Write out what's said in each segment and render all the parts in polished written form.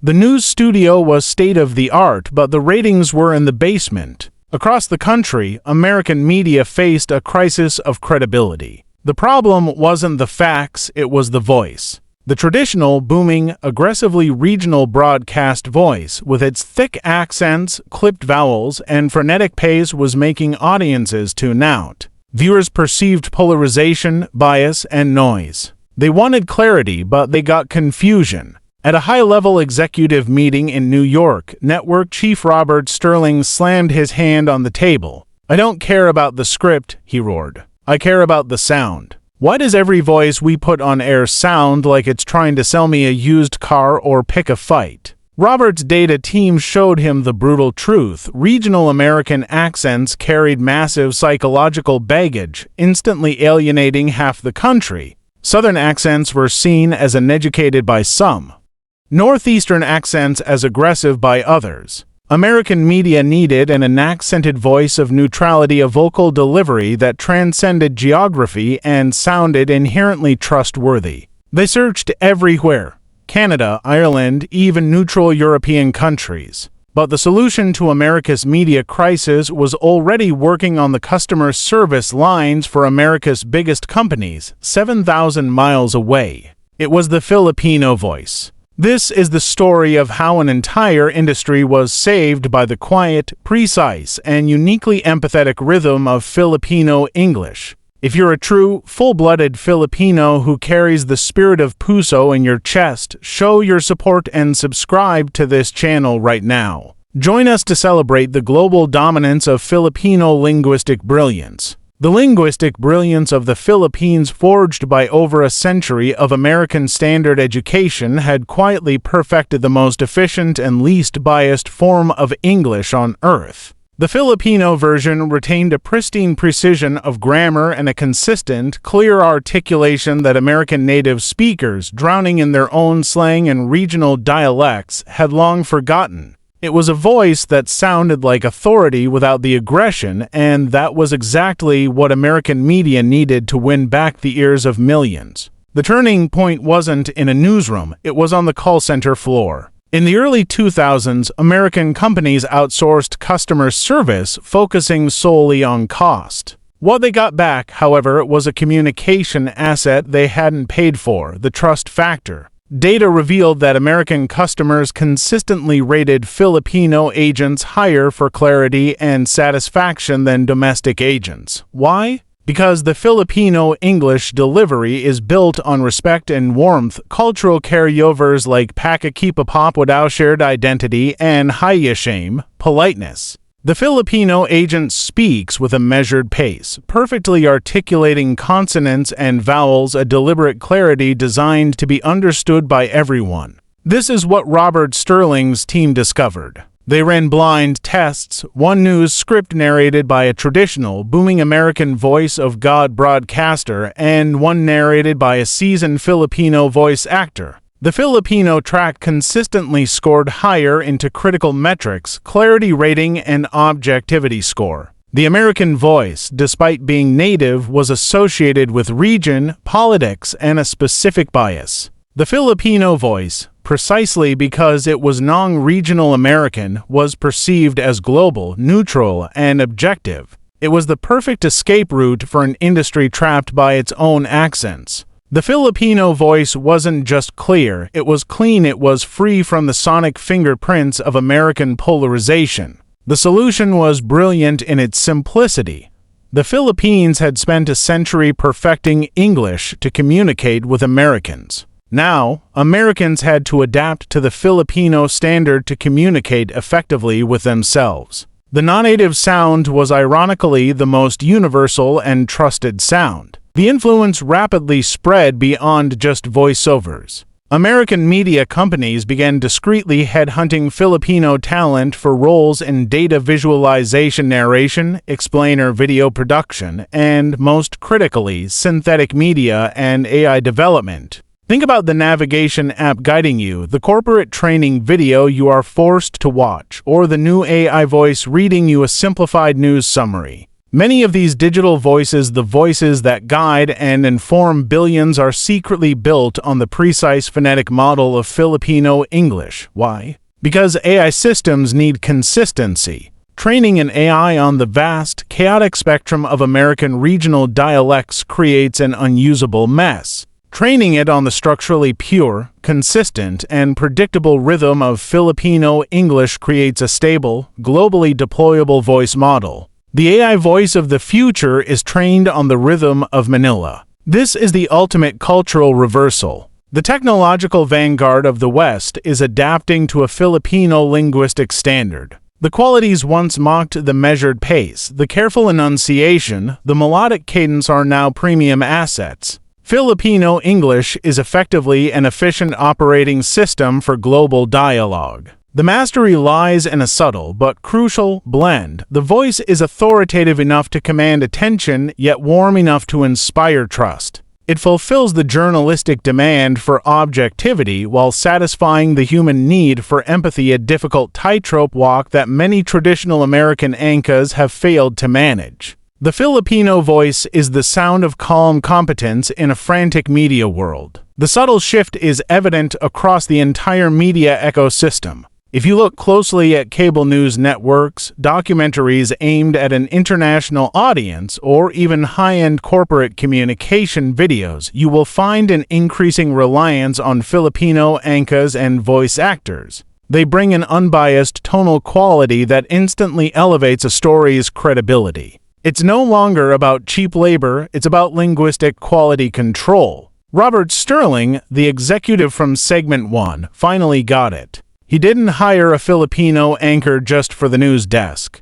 The news studio was state-of-the-art, but the ratings were in the basement. Across the country, American media faced a crisis of credibility. The problem wasn't the facts, it was the voice. The traditional, booming, aggressively regional broadcast voice, with its thick accents, clipped vowels, and frenetic pace was making audiences tune out. Viewers perceived polarization, bias, and noise. They wanted clarity, but they got confusion. At a high-level executive meeting in New York, network chief Robert Sterling slammed his hand on the table. "I don't care about the script," he roared. "I care about the sound. Why does every voice we put on air sound like it's trying to sell me a used car or pick a fight?" Robert's data team showed him the brutal truth. Regional American accents carried massive psychological baggage, instantly alienating half the country. Southern accents were seen as uneducated by some. Northeastern accents as aggressive by others. American media needed an unaccented voice of neutrality, a vocal delivery that transcended geography and sounded inherently trustworthy. They searched everywhere: Canada, Ireland, even neutral European countries. But the solution to America's media crisis was already working on the customer service lines for America's biggest companies, 7,000 miles away. It was the Filipino voice. This is the story of how an entire industry was saved by the quiet, precise, and uniquely empathetic rhythm of Filipino English. If you're a true, full-blooded Filipino who carries the spirit of puso in your chest, show your support and subscribe to this channel right now. Join us to celebrate the global dominance of Filipino linguistic brilliance. The linguistic brilliance of the Philippines, forged by over a century of American standard education, had quietly perfected the most efficient and least biased form of English on earth. The Filipino version retained a pristine precision of grammar and a consistent, clear articulation that American native speakers, drowning in their own slang and regional dialects, had long forgotten. It was a voice that sounded like authority without the aggression, and that was exactly what American media needed to win back the ears of millions. The turning point wasn't in a newsroom, it was on the call center floor. In the early 2000s, American companies outsourced customer service, focusing solely on cost. What they got back, however, was a communication asset they hadn't paid for: the trust factor. Data revealed that American customers consistently rated Filipino agents higher for clarity and satisfaction than domestic agents. Why? Because the Filipino English delivery is built on respect and warmth, cultural carryovers like pakikipagtapos without shared identity, and reshaping, politeness. The Filipino agent speaks with a measured pace, perfectly articulating consonants and vowels, a deliberate clarity designed to be understood by everyone. This is what Robert Sterling's team discovered. They ran blind tests, one news script narrated by a traditional, booming American voice of God broadcaster, and one narrated by a seasoned Filipino voice actor. The Filipino track consistently scored higher into critical metrics, clarity rating, and objectivity score. The American voice, despite being native, was associated with region, politics, and a specific bias. The Filipino voice, precisely because it was non-regional American, was perceived as global, neutral, and objective. It was the perfect escape route for an industry trapped by its own accents. The Filipino voice wasn't just clear, it was clean, it was free from the sonic fingerprints of American polarization. The solution was brilliant in its simplicity. The Philippines had spent a century perfecting English to communicate with Americans. Now, Americans had to adapt to the Filipino standard to communicate effectively with themselves. The non-native sound was ironically the most universal and trusted sound. The influence rapidly spread beyond just voiceovers. American media companies began discreetly headhunting Filipino talent for roles in data visualization, narration, explainer video production, and, most critically, synthetic media and AI development. Think about the navigation app guiding you, the corporate training video you are forced to watch, or the new AI voice reading you a simplified news summary. Many of these digital voices, the voices that guide and inform billions, are secretly built on the precise phonetic model of Filipino English. Why? Because AI systems need consistency. Training an AI on the vast, chaotic spectrum of American regional dialects creates an unusable mess. Training it on the structurally pure, consistent, and predictable rhythm of Filipino English creates a stable, globally deployable voice model. The AI voice of the future is trained on the rhythm of Manila. This is the ultimate cultural reversal. The technological vanguard of the West is adapting to a Filipino linguistic standard. The qualities once mocked the measured pace, the careful enunciation, the melodic cadence are now premium assets. Filipino English is effectively an efficient operating system for global dialogue. The mastery lies in a subtle but crucial blend. The voice is authoritative enough to command attention, yet warm enough to inspire trust. It fulfills the journalistic demand for objectivity while satisfying the human need for empathy, a difficult tightrope walk that many traditional American anchors have failed to manage. The Filipino voice is the sound of calm competence in a frantic media world. The subtle shift is evident across the entire media ecosystem. If you look closely at cable news networks, documentaries aimed at an international audience, or even high-end corporate communication videos, you will find an increasing reliance on Filipino anchors and voice actors. They bring an unbiased tonal quality that instantly elevates a story's credibility. It's no longer about cheap labor, it's about linguistic quality control. Robert Sterling, the executive from Segment 1, finally got it. He didn't hire a Filipino anchor just for the news desk.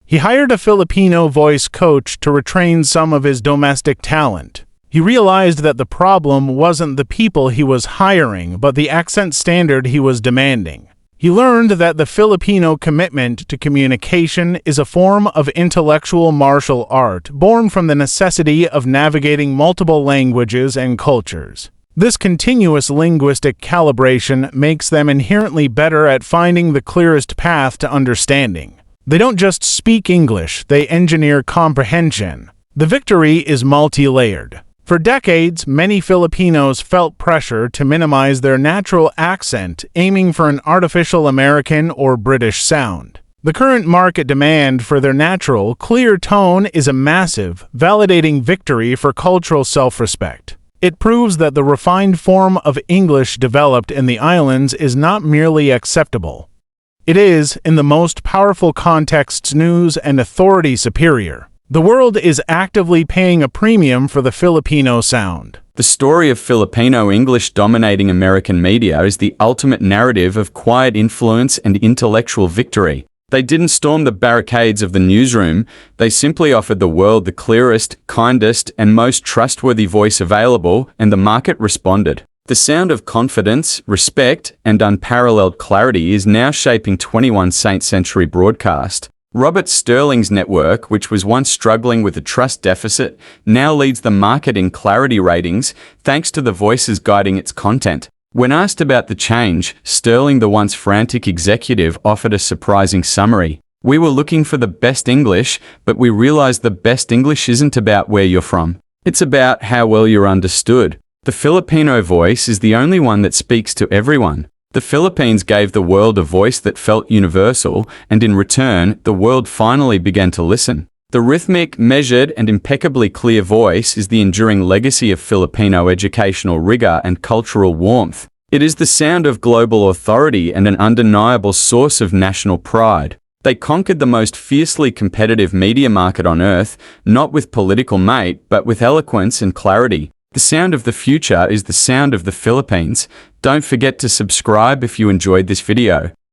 He hired a Filipino voice coach to retrain some of his domestic talent. He realized that the problem wasn't the people he was hiring, but the accent standard he was demanding. He learned that the Filipino commitment to communication is a form of intellectual martial art born from the necessity of navigating multiple languages and cultures. This continuous linguistic calibration makes them inherently better at finding the clearest path to understanding. They don't just speak English, they engineer comprehension. The victory is multi-layered. For decades, many Filipinos felt pressure to minimize their natural accent, aiming for an artificial American or British sound. The current market demand for their natural, clear tone is a massive, validating victory for cultural self-respect. It proves that the refined form of English developed in the islands is not merely acceptable. It is, in the most powerful contexts, news and authority superior. The world is actively paying a premium for the Filipino sound. The story of Filipino English dominating American media is the ultimate narrative of quiet influence and intellectual victory. They didn't storm the barricades of the newsroom, they simply offered the world the clearest, kindest, and most trustworthy voice available, and the market responded. The sound of confidence, respect, and unparalleled clarity is now shaping 21st century broadcast. Robert Sterling's network, which was once struggling with a trust deficit, now leads the market in clarity ratings thanks to the voices guiding its content. When asked about the change, Sterling, the once frantic executive, offered a surprising summary. "We were looking for the best English, but we realized the best English isn't about where you're from. It's about how well you're understood. The Filipino voice is the only one that speaks to everyone. The Philippines gave the world a voice that felt universal, and in return, the world finally began to listen." The rhythmic, measured, and impeccably clear voice is the enduring legacy of Filipino educational rigor and cultural warmth. It is the sound of global authority and an undeniable source of national pride. They conquered the most fiercely competitive media market on earth, not with political might, but with eloquence and clarity. The sound of the future is the sound of the Philippines. Don't forget to subscribe if you enjoyed this video.